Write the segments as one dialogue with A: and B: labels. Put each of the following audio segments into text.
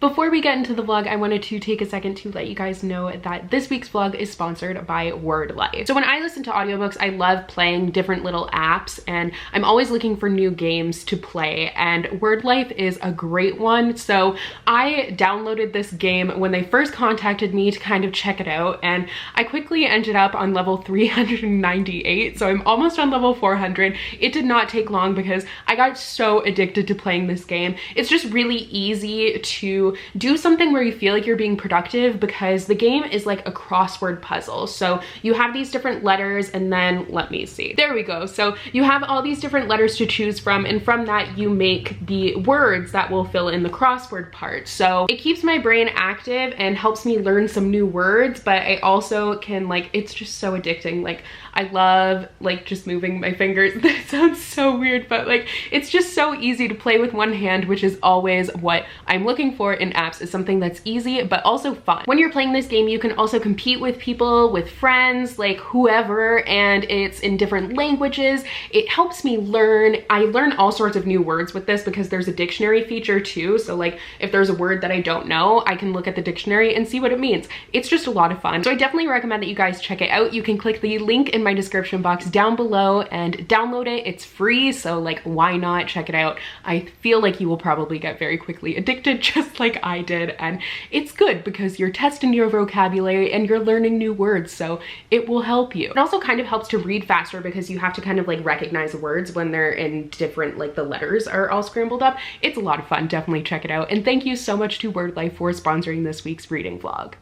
A: Before we get into the vlog, I wanted to take a second to let you guys know that this week's vlog is sponsored by Word Life. So when I listen to audiobooks, I love playing different little apps, and I'm always looking for new games to play, and Word Life is a great one. So I downloaded this game when they first contacted me to kind of check it out, and I quickly ended up on level 398, so I'm almost on level 400. It did not take long because I got so addicted to playing this game. It's just really easy to do something where you feel like you're being productive, because the game is like a crossword puzzle. So you have these different letters, and then let me see, there we go. So you have all these different letters to choose from, and from that you make the words that will fill in the crossword part. So it keeps my brain active and helps me learn some new words, but I also can, like, it's just so addicting. Like, I love like just moving my fingers. That sounds so weird, but like it's just so easy to play with one hand, which is always what I'm looking for in apps, is something that's easy but also fun. When you're playing this game, you can also compete with people, with friends, like whoever, and it's in different languages. It helps me learn. I learn all sorts of new words with this because there's a dictionary feature too. So like if there's a word that I don't know, I can look at the dictionary and see what it means. It's just a lot of fun. So I definitely recommend that you guys check it out. You can click the link in my description box down below and download it. It's free, so like why not check it out? I feel like you will probably get very quickly addicted just like I did, and it's good because you're testing your vocabulary and you're learning new words, so it will help you. It also kind of helps to read faster because you have to kind of like recognize words when they're in different, like the letters are all scrambled up. It's a lot of fun. Definitely check it out, and thank you so much to Word Life for sponsoring this week's reading vlog.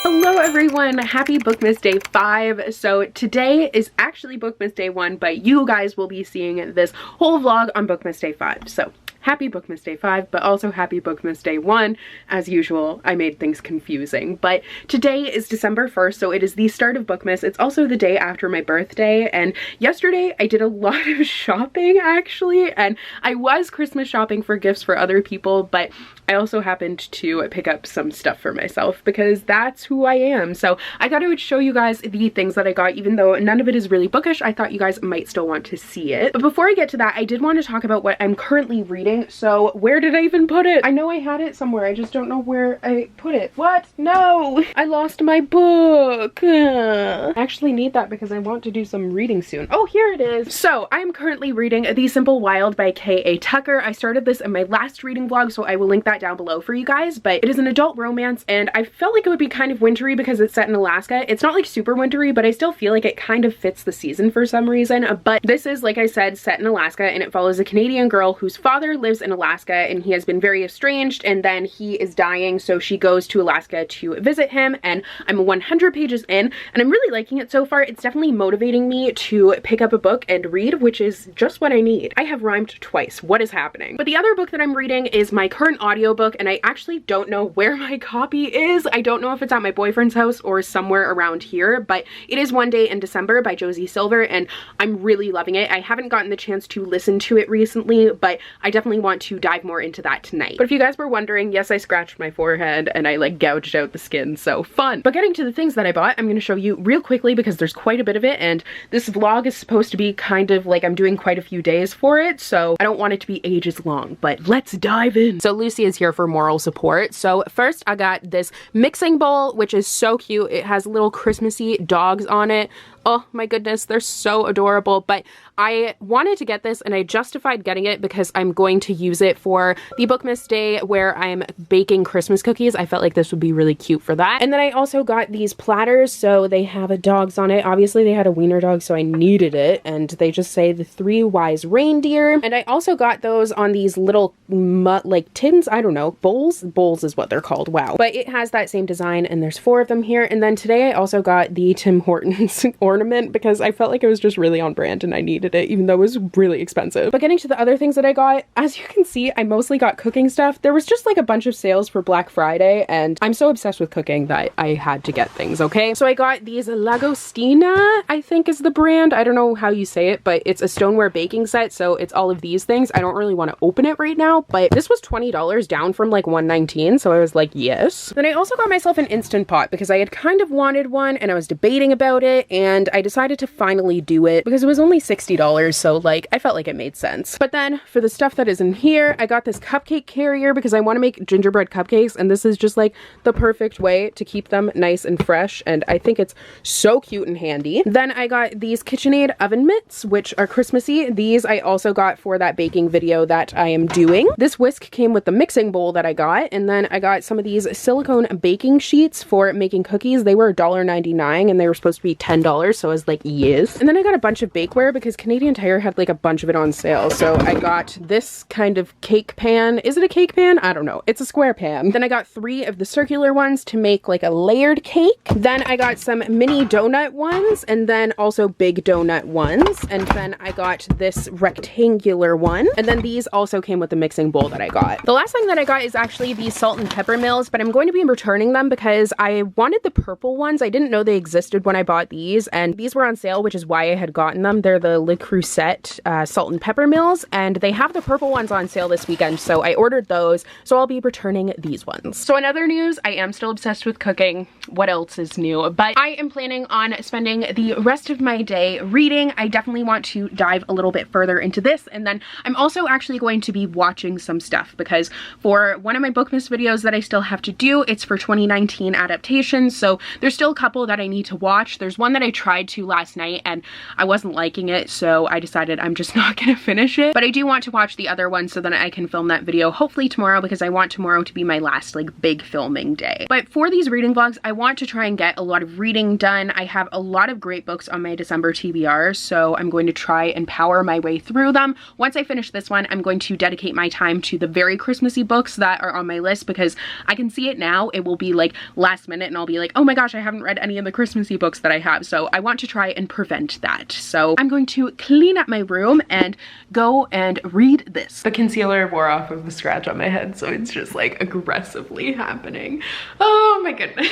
A: Hello everyone, happy Bookmas Day 5. So today is actually Bookmas Day 1, but you guys will be seeing this whole vlog on Bookmas Day 5. So happy Bookmas Day 5, but also happy Bookmas Day 1. As usual, I made things confusing, but today is December 1st, so it is the start of Bookmas. It's also the day after my birthday, and yesterday I did a lot of shopping actually, and I was Christmas shopping for gifts for other people, but I also happened to pick up some stuff for myself because that's who I am. So I thought I would show you guys the things that I got, even though none of it is really bookish. I thought you guys might still want to see it. But before I get to that, I did want to talk about what I'm currently reading. So where did I even put it? I know I had it somewhere. I just don't know where I put it. What? No! I lost my book. I actually need that because I want to do some reading soon. Oh, here it is. So I'm currently reading The Simple Wild by K.A. Tucker. I started this in my last reading vlog, so I will link that down below for you guys, but it is an adult romance, and I felt like it would be kind of wintry because it's set in Alaska. It's not like super wintry, but I still feel like it kind of fits the season for some reason. But this is, like I said, set in Alaska, and it follows a Canadian girl whose father lives in Alaska, and he has been very estranged, and then he is dying, so she goes to Alaska to visit him, and I'm 100 pages in, and I'm really liking it so far. It's definitely motivating me to pick up a book and read, which is just what I need. I have rhymed twice. What is happening? But the other book that I'm reading is my current audiobook, and I actually don't know where my copy is. I don't know if it's at my boyfriend's house or somewhere around here, but it is One Day in December by Josie Silver, and I'm really loving it. I haven't gotten the chance to listen to it recently, but I definitely want to dive more into that tonight. But if you guys were wondering, yes, I scratched my forehead and I like gouged out the skin, so fun. But getting to the things that I bought, I'm going to show you real quickly because there's quite a bit of it, and this vlog is supposed to be kind of like I'm doing quite a few days for it, so I don't want it to be ages long, but let's dive in. So Lucy is here for moral support. So first I got this mixing bowl, which is so cute. It has little Christmassy dogs on it. Oh my goodness, they're so adorable. But I wanted to get this, and I justified getting it because I'm going to use it for the Bookmas Day where I'm baking Christmas cookies. I felt like this would be really cute for that. And then I also got these platters, so they have dogs on it. Obviously they had a wiener dog, so I needed it, and they just say the 3 wise reindeer. And I also got those on these little like tins, I don't know, bowls is what they're called. Wow. But it has that same design, and there's 4 of them here. And then today I also got the Tim Hortons ornament because I felt like it was just really on brand and I needed it, even though it was really expensive. But getting to the other things that I got, as you can see, I mostly got cooking stuff. There was just like a bunch of sales for Black Friday, and I'm so obsessed with cooking that I had to get things, okay? So I got these Lagostina, I think is the brand. I don't know how you say it, but it's a stoneware baking set, so it's all of these things. I don't really want to open it right now, but this was $20 down from like $119, so I was like, yes. Then I also got myself an Instant Pot because I had kind of wanted one and I was debating about it, and and I decided to finally do it because it was only $60, so like I felt like it made sense. But then for the stuff that is in here, I got this cupcake carrier because I want to make gingerbread cupcakes, and this is just like the perfect way to keep them nice and fresh, and I think it's so cute and handy. Then I got these KitchenAid oven mitts, which are Christmassy. These I also got for that baking video that I am doing. This whisk came with the mixing bowl that I got, and then I got some of these silicone baking sheets for making cookies. They were $1.99 and they were supposed to be $10, so I was like, yes. And then I got a bunch of bakeware because Canadian Tire had like a bunch of it on sale. So I got this kind of cake pan. Is it a cake pan? I don't know. It's a square pan. Then I got 3 of the circular ones to make like a layered cake. Then I got some mini donut ones, and then also big donut ones. And then I got this rectangular one. And then these also came with the mixing bowl that I got. The last thing that I got is actually these salt and pepper mills, but I'm going to be returning them because I wanted the purple ones. I didn't know they existed when I bought these, and these were on sale, which is why I had gotten them. They're the Le Creuset salt and pepper mills, and they have the purple ones on sale this weekend, so I ordered those, so I'll be returning these ones. So in other news, I am still obsessed with cooking. What else is new? But I am planning on spending the rest of my day reading. I definitely want to dive a little bit further into this, and then I'm also actually going to be watching some stuff because for one of my Bookmas videos that I still have to do, it's for 2019 adaptations, so there's still a couple that I need to watch. There's one that I tried to last night and I wasn't liking it, so I decided I'm just not gonna finish it. But I do want to watch the other one so that I can film that video hopefully tomorrow, because I want tomorrow to be my last like big filming day. But for these reading vlogs, I want to try and get a lot of reading done. I have a lot of great books on my December TBR, so I'm going to try and power my way through them. Once I finish this one, I'm going to dedicate my time to the very Christmassy books that are on my list, because I can see it now. It will be like last minute and I'll be like, oh my gosh, I haven't read any of the Christmassy books that I have. So I want to try and prevent that. So I'm going to clean up my room and go and read this. The concealer wore off of the scratch on my head, so it's just like aggressively happening. Oh my goodness.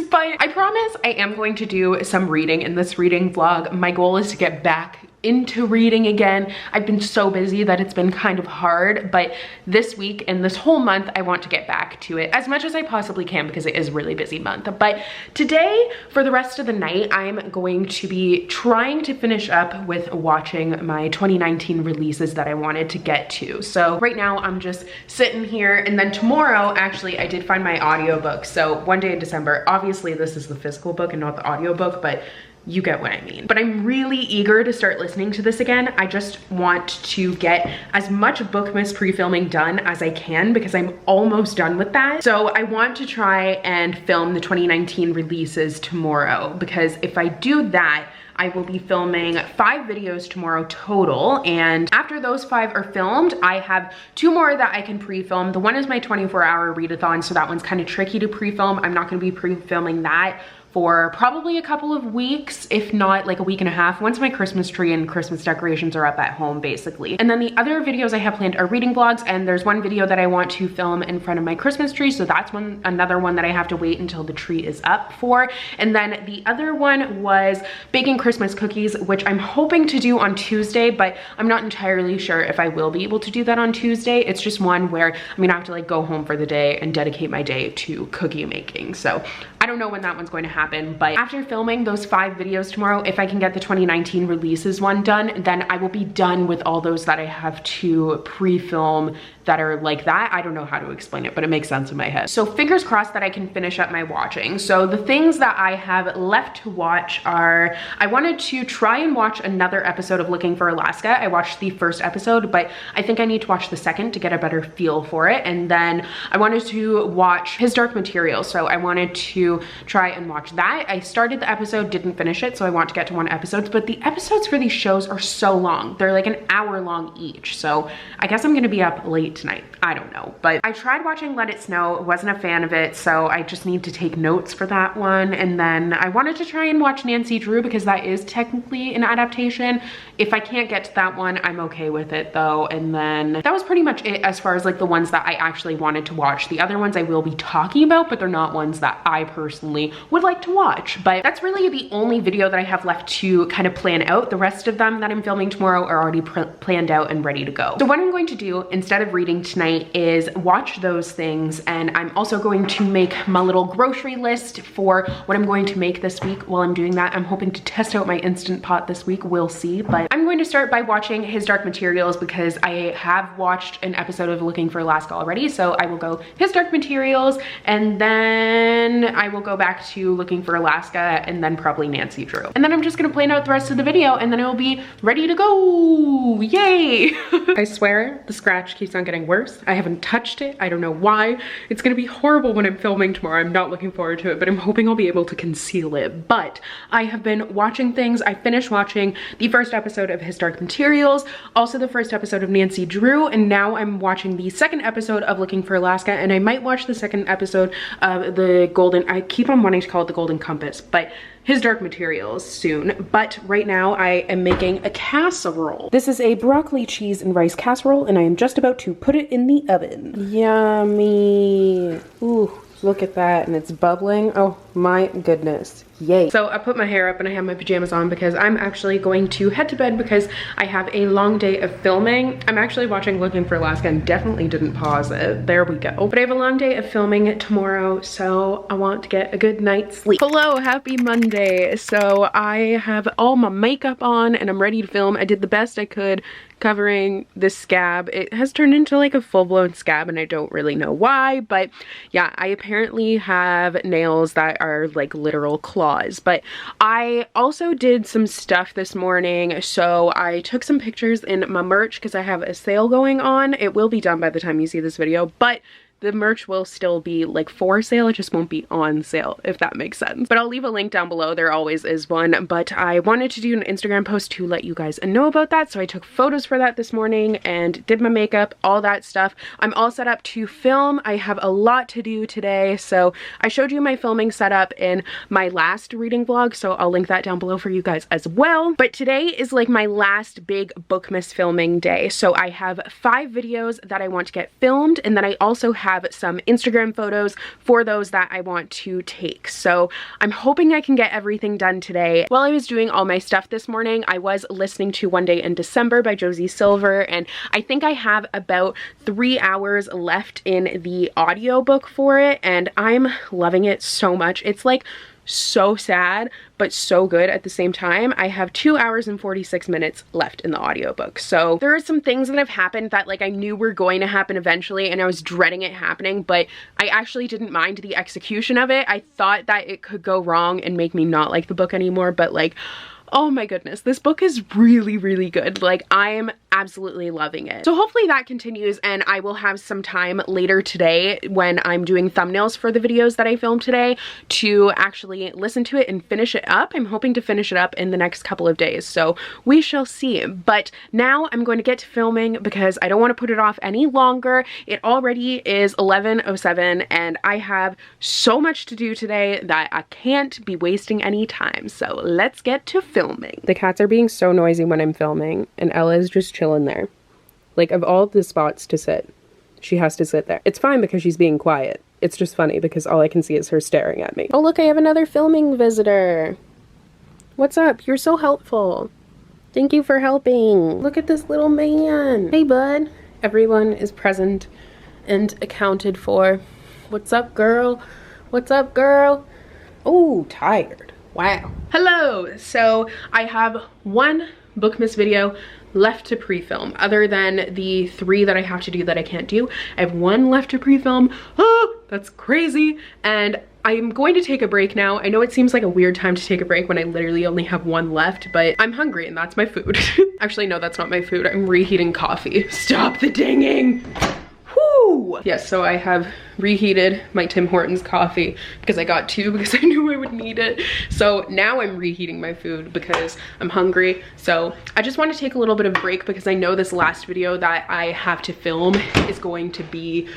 A: But I promise I am going to do some reading in this reading vlog. My goal is to get back into reading again. I've been so busy that it's been kind of hard, but this week and this whole month I want to get back to it as much as I possibly can because it is a really busy month. But today, for the rest of the night, I'm going to be trying to finish up with watching my 2019 releases that I wanted to get to. So right now I'm just sitting here, and then tomorrow, actually, I did find my audiobook. So One Day in December, obviously this is the physical book and not the audiobook, but you get what I mean. But I'm really eager to start listening to this again. I just want to get as much Bookmas pre-filming done as I can because I'm almost done with that. So I want to try and film the 2019 releases tomorrow, because if I do that, I will be filming 5 videos tomorrow total, and after those 5 are filmed, I have 2 more that I can pre-film. The one is my 24-hour readathon, so that one's kind of tricky to pre-film. I'm not going to be pre-filming that for probably a couple of weeks, if not like a week and a half, once my Christmas tree and Christmas decorations are up at home, basically. And then the other videos I have planned are reading vlogs, and there's one video that I want to film in front of my Christmas tree, so that's another one that I have to wait until the tree is up for. And then the other one was baking Christmas cookies, which I'm hoping to do on Tuesday, but I'm not entirely sure if I will be able to do that on Tuesday. It's just one where I'm gonna have to like go home for the day and dedicate my day to cookie making. So I don't know when that one's going to happen, but after filming those 5 videos tomorrow, if I can get the 2019 releases one done, then I will be done with all those that I have to pre-film that are like that. I don't know how to explain it, but it makes sense in my head. So fingers crossed that I can finish up my watching. So the things that I have left to watch are, I wanted to try and watch another episode of Looking for Alaska. I watched the first episode, but I think I need to watch the second to get a better feel for it. And then I wanted to watch His Dark Material. So I wanted to try and watch that. I started the episode, didn't finish it, so I want to get to 1 episode, but the episodes for these shows are so long. They're like an hour long each. So I guess I'm gonna be up late tonight. I don't know, but I tried watching Let It Snow, wasn't a fan of it, so I just need to take notes for that one. And then I wanted to try and watch Nancy Drew because that is technically an adaptation. If I can't get to that one, I'm okay with it though. And then that was pretty much it as far as like the ones that I actually wanted to watch. The other ones I will be talking about, but they're not ones that I personally would like to watch. But that's really the only video that I have left to kind of plan out. The rest of them that I'm filming tomorrow are already planned out and ready to go. So what I'm going to do, instead of reading reading tonight is watch those things, and I'm also going to make my little grocery list for what I'm going to make this week. While I'm doing that, I'm hoping to test out my Instant Pot this week. We'll see, but I'm going to start by watching His Dark Materials because I have watched an episode of Looking for Alaska already, so I will go His Dark Materials, and then I will go back to Looking for Alaska, and then probably Nancy Drew. And then I'm just gonna plan out the rest of the video, and then it will be ready to go. Yay! I swear the scratch keeps on getting worse. I haven't touched it. I don't know why. It's gonna be horrible when I'm filming tomorrow. I'm not looking forward to it, but I'm hoping I'll be able to conceal it. But I have been watching things. I finished watching the first episode of His Dark Materials, also the first episode of Nancy Drew, and now I'm watching the second episode of Looking for Alaska, and I might watch the second episode of the Golden, I keep on wanting to call it the Golden Compass, but His Dark Materials soon. But right now I am making a casserole. This is a broccoli, cheese, and rice casserole, and I am just about to put it in the oven. Yummy. Ooh, look at that, and it's bubbling. Oh my goodness. Yay. So I put my hair up and I have my pajamas on because I'm actually going to head to bed because I have a long day of filming. I'm actually watching Looking for Alaska and definitely didn't pause it. There we go. But I have a long day of filming tomorrow, so I want to get a good night's sleep. Hello, happy Monday. So I have all my makeup on and I'm ready to film. I did the best I could covering this scab. It has turned into like a full-blown scab and I don't really know why, but yeah, I apparently have nails that are like literal claws. But I also did some stuff this morning, so I took some pictures in my merch because I have a sale going on. It will be done by the time you see this video, but the merch will still be like for sale. It just won't be on sale, if that makes sense. But I'll leave a link down below. There always is one. But I wanted to do an Instagram post to let you guys know about that. So I took photos for that this morning and did my makeup, all that stuff. I'm all set up to film. I have a lot to do today. So I showed you my filming setup in my last reading vlog. So I'll link that down below for you guys as well. But today is like my last big Bookmas filming day. So I have 5 videos that I want to get filmed. And then I also have some Instagram photos for those that I want to take. So I'm hoping I can get everything done today. While I was doing all my stuff this morning, I was listening to One Day in December by Josie Silver, and I think I have about 3 hours left in the audiobook for it, and I'm loving it so much. It's like so sad but so good at the same time. I have 2 hours and 46 minutes left in the audiobook. So there are some things that have happened that like I knew were going to happen eventually and I was dreading it happening, but I actually didn't mind the execution of it. I thought that it could go wrong and make me not like the book anymore, but like, oh my goodness, this book is really, really good. Like, I'm absolutely loving it. So hopefully that continues, and I will have some time later today when I'm doing thumbnails for the videos that I filmed today to actually listen to it and finish it up. I'm hoping to finish it up in the next couple of days, so we shall see. But now I'm going to get to filming because I don't want to put it off any longer. It already is 11:07 and I have so much to do today that I can't be wasting any time. So let's get to filming. The cats are being so noisy when I'm filming, and Ella is just chilling there. Like, of all the spots to sit, she has to sit there. It's fine because she's being quiet. It's just funny because all I can see is her staring at me. Oh look, I have another filming visitor. What's up? You're so helpful. Thank you for helping. Look at this little man. Hey bud. Everyone is present and accounted for. What's up, girl? What's up, girl? Oh, tired. Wow. Hello. So I have one Bookmas video left to pre-film. Other than the 3 that I have to do that I can't do, I have 1 left to pre-film. Oh, that's crazy. And I'm going to take a break now. I know it seems like a weird time to take a break when I literally only have 1 left, but I'm hungry and that's my food. Actually, no, that's not my food. I'm reheating coffee. Stop the dinging. Woo! Yes, so I have reheated my Tim Hortons coffee because I got 2 because I knew I would need it. So now I'm reheating my food because I'm hungry. So I just want to take a little bit of a break because I know this last video that I have to film is going to be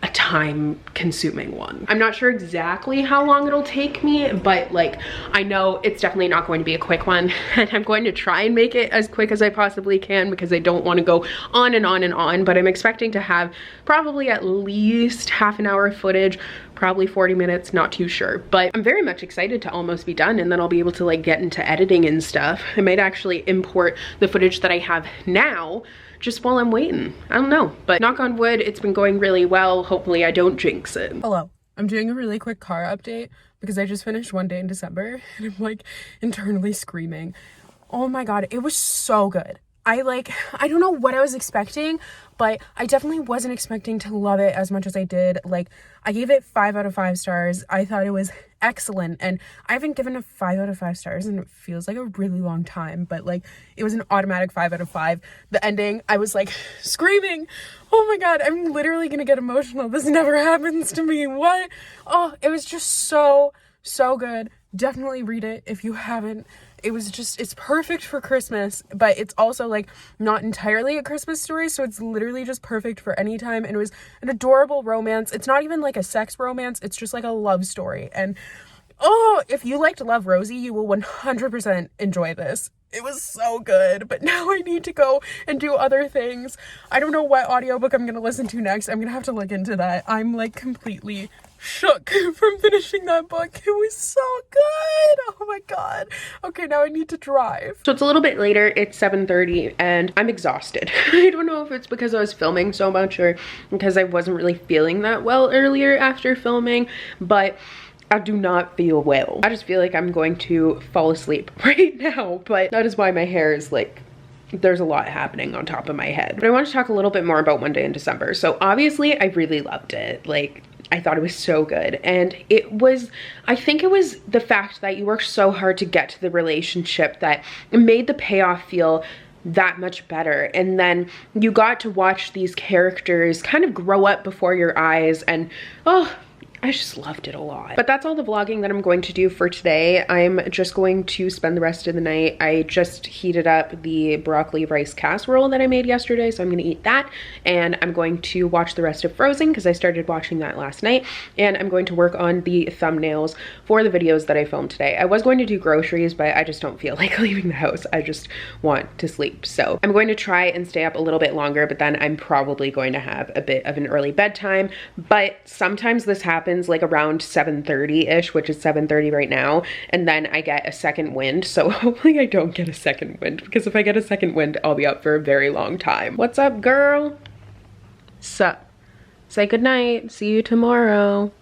A: a time-consuming one. I'm not sure exactly how long it'll take me, but like, I know it's definitely not going to be a quick one, and I'm going to try and make it as quick as I possibly can because I don't want to go on and on and on, but I'm expecting to have probably at least half an hour of footage probably 40 minutes, not too sure. But I'm very much excited to almost be done, and then I'll be able to like get into editing and stuff. I might actually import the footage that I have now just while I'm waiting. I don't know, but knock on wood, it's been going really well. Hopefully I don't jinx it. Hello. I'm doing a really quick car update because I just finished One Day in December and I'm like internally screaming. Oh my God, it was so good. I don't know what I was expecting, but I definitely wasn't expecting to love it as much as I did. Like, I gave it 5 out of 5 stars. I thought it was excellent, and I haven't given a 5 out of 5 stars and it feels like a really long time, but like, it was an automatic 5 out of 5. The ending, I was like screaming. Oh my God, I'm literally gonna get emotional. This never happens to me. What? Oh, it was just so good. Definitely read it if you haven't. It was just, it's perfect for Christmas, but it's also like not entirely a Christmas story, so it's literally just perfect for any time. And it was an adorable romance. It's not even like a sex romance, it's just like a love story. And oh, if you liked Love, Rosie, you will 100% enjoy this. It was so good, but now I need to go and do other things. I don't know what audiobook I'm gonna listen to next. I'm gonna have to look into that. I'm like completely shook from finishing that book. It was so good. Oh my God. Okay, now I need to drive. So it's a little bit later. It's 7:30 and I'm exhausted. I don't know if it's because I was filming so much or because I wasn't really feeling that well earlier after filming, but I do not feel well. I just feel like I'm going to fall asleep right now, but that is why my hair is like, there's a lot happening on top of my head. But I want to talk a little bit more about One Day in December. So obviously I really loved it. Like, I thought it was so good. And it was, I think it was the fact that you worked so hard to get to the relationship that it made the payoff feel that much better. And then you got to watch these characters kind of grow up before your eyes, and oh, I just loved it a lot. But that's all the vlogging that I'm going to do for today. I'm just going to spend the rest of the night. I just heated up the broccoli rice casserole that I made yesterday, so I'm gonna eat that. And I'm going to watch the rest of Frozen because I started watching that last night. And I'm going to work on the thumbnails for the videos that I filmed today. I was going to do groceries, but I just don't feel like leaving the house. I just want to sleep. So I'm going to try and stay up a little bit longer, but then I'm probably going to have a bit of an early bedtime. But sometimes this happens like around 7:30-ish, which is 7:30 right now, and then I get a second wind. So hopefully I don't get a second wind, because if I get a second wind, I'll be up for a very long time. What's up, girl? Sup? Say goodnight. See you tomorrow.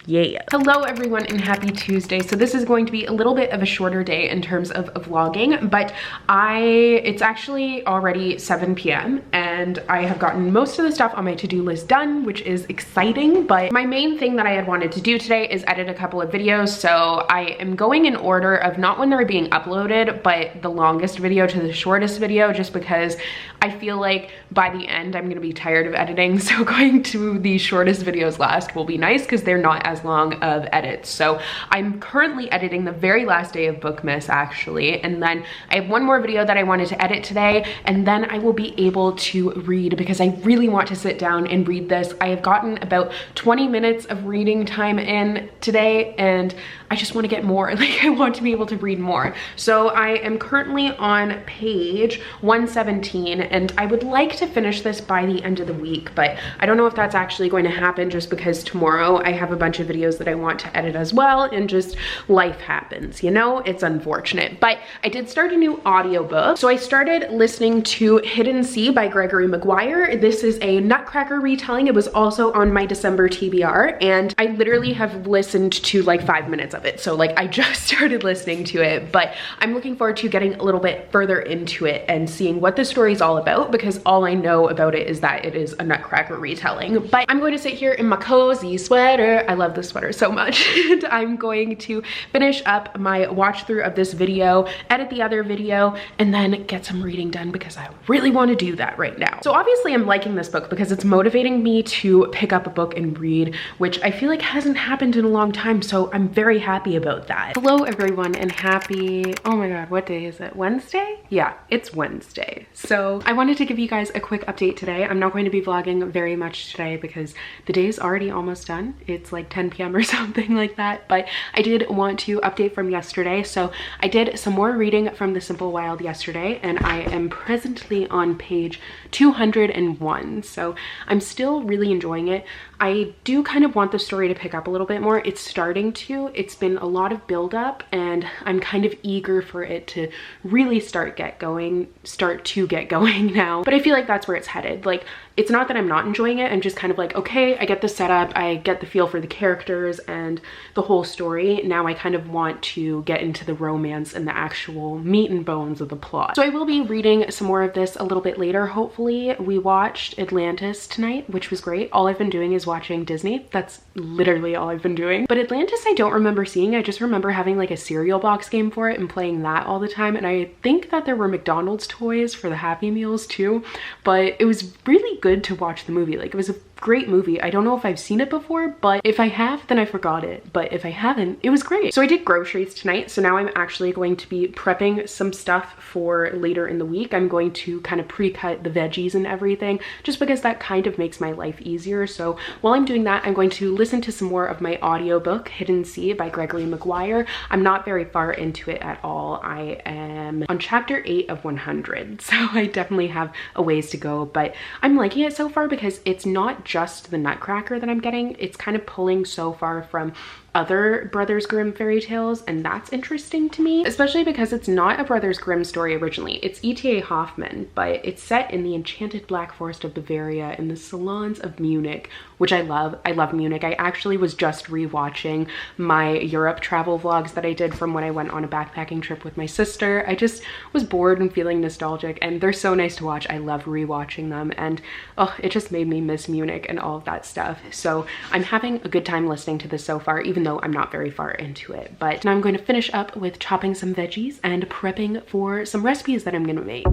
A: Yeah. Hello everyone and happy Tuesday. So this is going to be a little bit of a shorter day in terms of vlogging, but it's actually already 7 p.m. and I have gotten most of the stuff on my to-do list done, which is exciting. But my main thing that I had wanted to do today is edit a couple of videos. So I am going in order of not when they're being uploaded, but the longest video to the shortest video, just because I feel like by the end I'm gonna be tired of editing. So going to the shortest videos last will be nice because they're not as long of edits. So I'm currently editing the very last day of Bookmas actually, and then I have one more video that I wanted to edit today, and then I will be able to read because I really want to sit down and read this. I have gotten about 20 minutes of reading time in today and I just want to get more. Like, I want to be able to read more. So I am currently on page 117 and I would like to finish this by the end of the week, but I don't know if that's actually going to happen just because tomorrow I have a bunch of videos that I want to edit as well, and just life happens, you know? It's unfortunate. But I did start a new audiobook. So I started listening to Hidden Sea by Gregory Maguire. This is a Nutcracker retelling. It was also on my December TBR, and I literally have listened to like 5 minutes of it. So like I just started listening to it, but I'm looking forward to getting a little bit further into it and seeing what the story is all about, because all I know about it is that it is a Nutcracker retelling. But I'm going to sit here in my cozy sweater. I love this sweater so much. And I'm going to finish up my watch through of this video, edit the other video, and then get some reading done because I really want to do that right now. So obviously I'm liking this book because it's motivating me to pick up a book and read, which I feel like hasn't happened in a long time. So I'm very happy about that. Hello everyone and happy, oh my God, what day is it? Wednesday? Yeah, it's Wednesday. So I wanted to give you guys a quick update today. I'm not going to be vlogging very much today because the day is already almost done. It's like 10 p.m. or something like that. But I did want to update from yesterday. So I did some more reading from The Simple Wild yesterday, and I am presently on page 201. So I'm still really enjoying it. I do kind of want the story to pick up a little bit more. It's starting to. It's been a lot of build up, and I'm kind of eager for it to really start to get going now. But I feel like that's where it's headed. Like, it's not that I'm not enjoying it. I'm just kind of like, okay, I get the setup, I get the feel for the characters and the whole story. Now I kind of want to get into the romance and the actual meat and bones of the plot. So I will be reading some more of this a little bit later, hopefully. We watched Atlantis tonight, which was great. All I've been doing is watching Disney. That's literally all I've been doing. But Atlantis I don't remember seeing. I just remember having like a cereal box game for it and playing that all the time. And I think that there were McDonald's toys for the Happy Meals too. But it was really good to watch the movie. Like, it was a great movie. I don't know if I've seen it before, but if I have, then I forgot it. But if I haven't, it was great. So I did groceries tonight. So now I'm actually going to be prepping some stuff for later in the week. I'm going to kind of pre-cut the veggies and everything, just because that kind of makes my life easier. So while I'm doing that, I'm going to listen to some more of my audiobook, Hidden Sea by Gregory Maguire. I'm not very far into it at all. I am on chapter 8 of 100. So I definitely have a ways to go, but I'm liking it so far because it's not just the Nutcracker that I'm getting. It's kind of pulling so far from other Brothers Grimm fairy tales, and that's interesting to me, especially because it's not a Brothers Grimm story originally. It's E.T.A. Hoffmann, but it's set in the enchanted Black Forest of Bavaria in the salons of Munich, which I love. I love Munich. I actually was just rewatching my Europe travel vlogs that I did from when I went on a backpacking trip with my sister. I just was bored and feeling nostalgic, and they're so nice to watch. I love rewatching them, and oh, it just made me miss Munich and all of that stuff. So I'm having a good time listening to this so far, even though I'm not very far into it. But now I'm going to finish up with chopping some veggies and prepping for some recipes that I'm gonna make.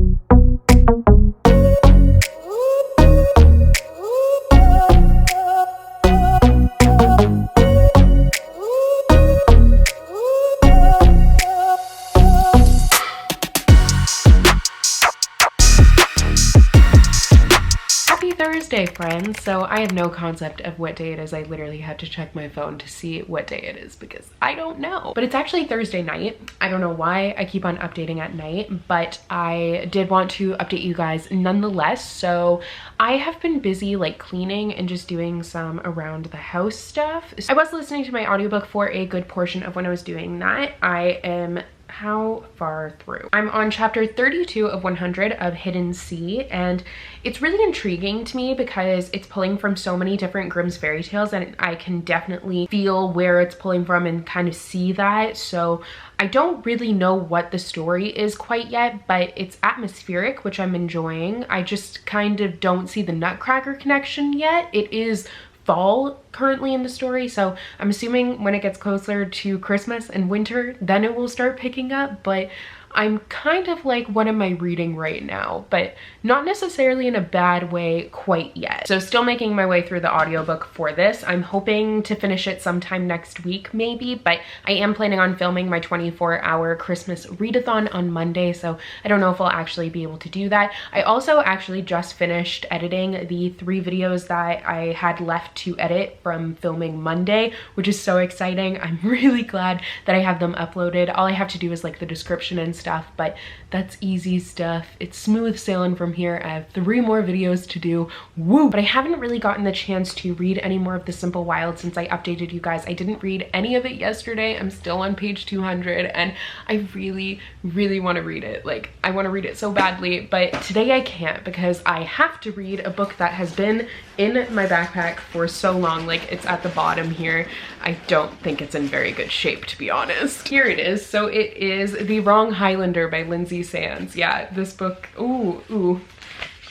A: Thursday, friends. So I have no concept of what day it is. I literally had to check my phone to see what day it is because I don't know. But it's actually Thursday night. I don't know why I keep on updating at night, but I did want to update you guys nonetheless. So I have been busy like cleaning and just doing some around the house stuff. I was listening to my audiobook for a good portion of when I was doing that. I am how far through? I'm on chapter 32 of 100 of Hidden Sea, and it's really intriguing to me because it's pulling from so many different Grimm's fairy tales, and I can definitely feel where it's pulling from and kind of see that. So I don't really know what the story is quite yet, but it's atmospheric, which I'm enjoying. I just kind of don't see the Nutcracker connection yet. It is fall currently in the story, so I'm assuming when it gets closer to Christmas and winter, then it will start picking up. But I'm kind of like, what am I reading right now? But not necessarily in a bad way quite yet. So still making my way through the audiobook for this. I'm hoping to finish it sometime next week maybe, but I am planning on filming my 24-hour Christmas readathon on Monday, so I don't know if I'll actually be able to do that. I also actually just finished editing the 3 videos that I had left to edit from filming Monday, which is so exciting. I'm really glad that I have them uploaded. All I have to do is like the description and stuff, but that's easy stuff. It's smooth sailing from here. I have 3 more videos to do. Woo! But I haven't really gotten the chance to read any more of The Simple Wild since I updated you guys. I didn't read any of it yesterday. I'm still on page 200 and I really, really want to read it. Like, I want to read it so badly, but today I can't because I have to read a book that has been in my backpack for so long. Like, it's at the bottom here. I don't think it's in very good shape, to be honest. Here it is. So it is The Wrong Highlander by Lindsay Sands. Yeah, this book, ooh.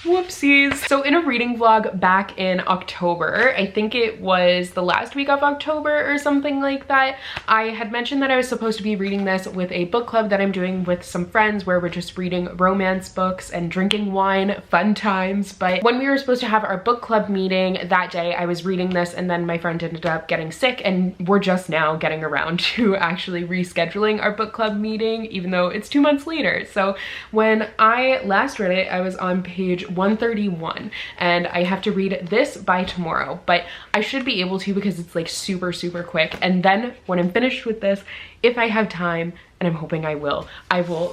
A: Whoopsies. So in a reading vlog back in October, I think it was the last week of October or something like that, I had mentioned that I was supposed to be reading this with a book club that I'm doing with some friends where we're just reading romance books and drinking wine, fun times. But when we were supposed to have our book club meeting that day, I was reading this and then my friend ended up getting sick, and we're just now getting around to actually rescheduling our book club meeting, even though it's 2 months later. So when I last read it, I was on page 1:31 and I have to read this by tomorrow, but I should be able to because it's like super quick. And then when I'm finished with this, if I have time, and I'm hoping I will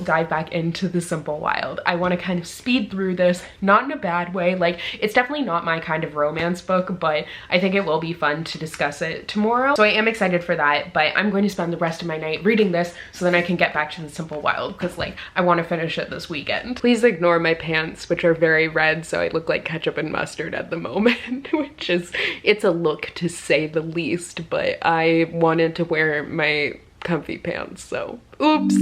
A: dive back into The Simple Wild. I want to kind of speed through this, not in a bad way. Like, it's definitely not my kind of romance book, but I think it will be fun to discuss it tomorrow. So I am excited for that, but I'm going to spend the rest of my night reading this so then I can get back to The Simple Wild because like I want to finish it this weekend. Please ignore my pants, which are very red, so I look like ketchup and mustard at the moment, which is, it's a look to say the least, but I wanted to wear my comfy pants, so oops.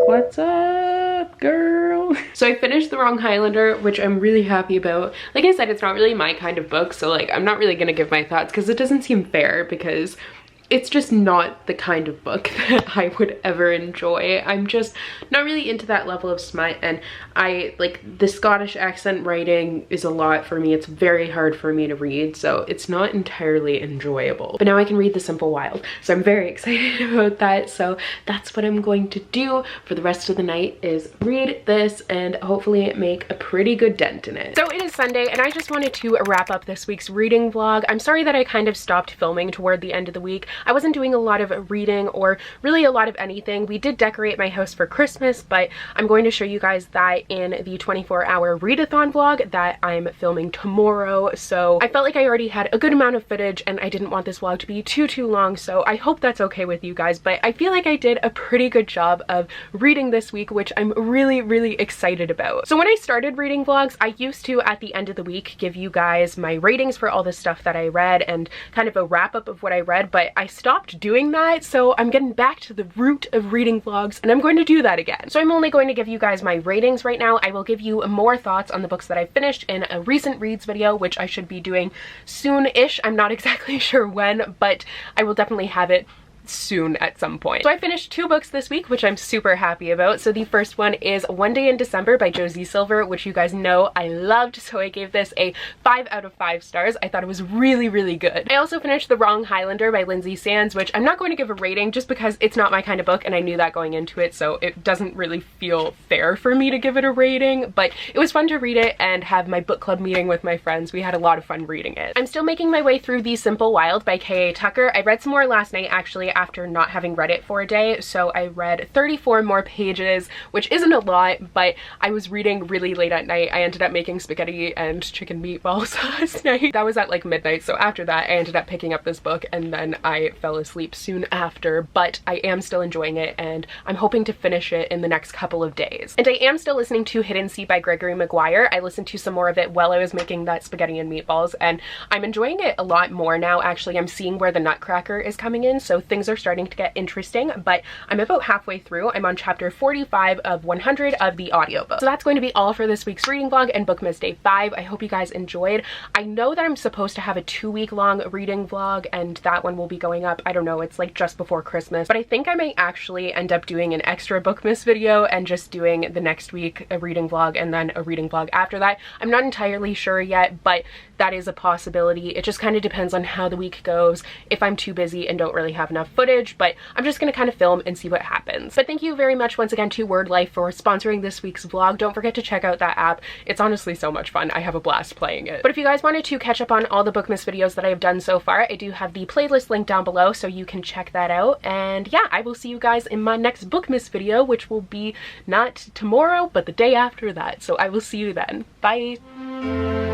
A: What's up, girl? So I finished The Wrong Highlander, which I'm really happy about. Like I said, it's not really my kind of book, so like I'm not really gonna give my thoughts because it doesn't seem fair, because it's just not the kind of book that I would ever enjoy. I'm just not really into that level of smut, and I like the Scottish accent writing is a lot for me. It's very hard for me to read, so it's not entirely enjoyable. But now I can read The Simple Wild, so I'm very excited about that. So that's what I'm going to do for the rest of the night, is read this and hopefully make a pretty good dent in it. So it is Sunday, and I just wanted to wrap up this week's reading vlog. I'm sorry that I kind of stopped filming toward the end of the week. I wasn't doing a lot of reading or really a lot of anything. We did decorate my house for Christmas, but I'm going to show you guys that in the 24-hour readathon vlog that I'm filming tomorrow. So I felt like I already had a good amount of footage and I didn't want this vlog to be too long, so I hope that's okay with you guys. But I feel like I did a pretty good job of reading this week, which I'm really excited about. So when I started reading vlogs, I used to, at the end of the week, give you guys my ratings for all the stuff that I read and kind of a wrap up of what I read, but I stopped doing that, so I'm getting back to the root of reading vlogs and I'm going to do that again. So I'm only going to give you guys my ratings right now. I will give you more thoughts on the books that I finished in a recent reads video, which I should be doing soon-ish. I'm not exactly sure when, but I will definitely have it soon at some point. So I finished 2 books this week, which I'm super happy about. So the first one is One Day in December by Josie Silver, which you guys know I loved, so I gave this a 5 out of 5 stars. I thought it was really good. I also finished The Wrong Highlander by Lindsay Sands, which I'm not going to give a rating just because it's not my kind of book and I knew that going into it, so it doesn't really feel fair for me to give it a rating, but it was fun to read it and have my book club meeting with my friends. We had a lot of fun reading it. I'm still making my way through The Simple Wild by K.A. Tucker. I read some more last night actually after not having read it for a day, so I read 34 more pages, which isn't a lot, but I was reading really late at night. I ended up making spaghetti and chicken meatballs last night. That was at like midnight, so after that I ended up picking up this book and then I fell asleep soon after, but I am still enjoying it and I'm hoping to finish it in the next couple of days. And I am still listening to Hidden Sea by Gregory Maguire. I listened to some more of it while I was making that spaghetti and meatballs and I'm enjoying it a lot more now. Actually, I'm seeing where the Nutcracker is coming in, so things are starting to get interesting, but I'm about halfway through. I'm on chapter 45 of 100 of the audiobook. So that's going to be all for this week's reading vlog and Bookmas Day 5. I hope you guys enjoyed. I know that I'm supposed to have a 2-week long reading vlog and that one will be going up, I don't know, it's like just before Christmas, but I think I might actually end up doing an extra Bookmas video and just doing the next week a reading vlog and then a reading vlog after that. I'm not entirely sure yet, but that is a possibility. It just kind of depends on how the week goes, if I'm too busy and don't really have enough footage, but I'm just gonna kind of film and see what happens. But thank you very much once again to Word Life for sponsoring this week's vlog. Don't forget to check out that app. It's honestly so much fun. I have a blast playing it. But if you guys wanted to catch up on all the Bookmas videos that I have done so far, I do have the playlist link down below, so you can check that out. And yeah, I will see you guys in my next Bookmas video, which will be not tomorrow, but the day after that. So I will see you then. Bye!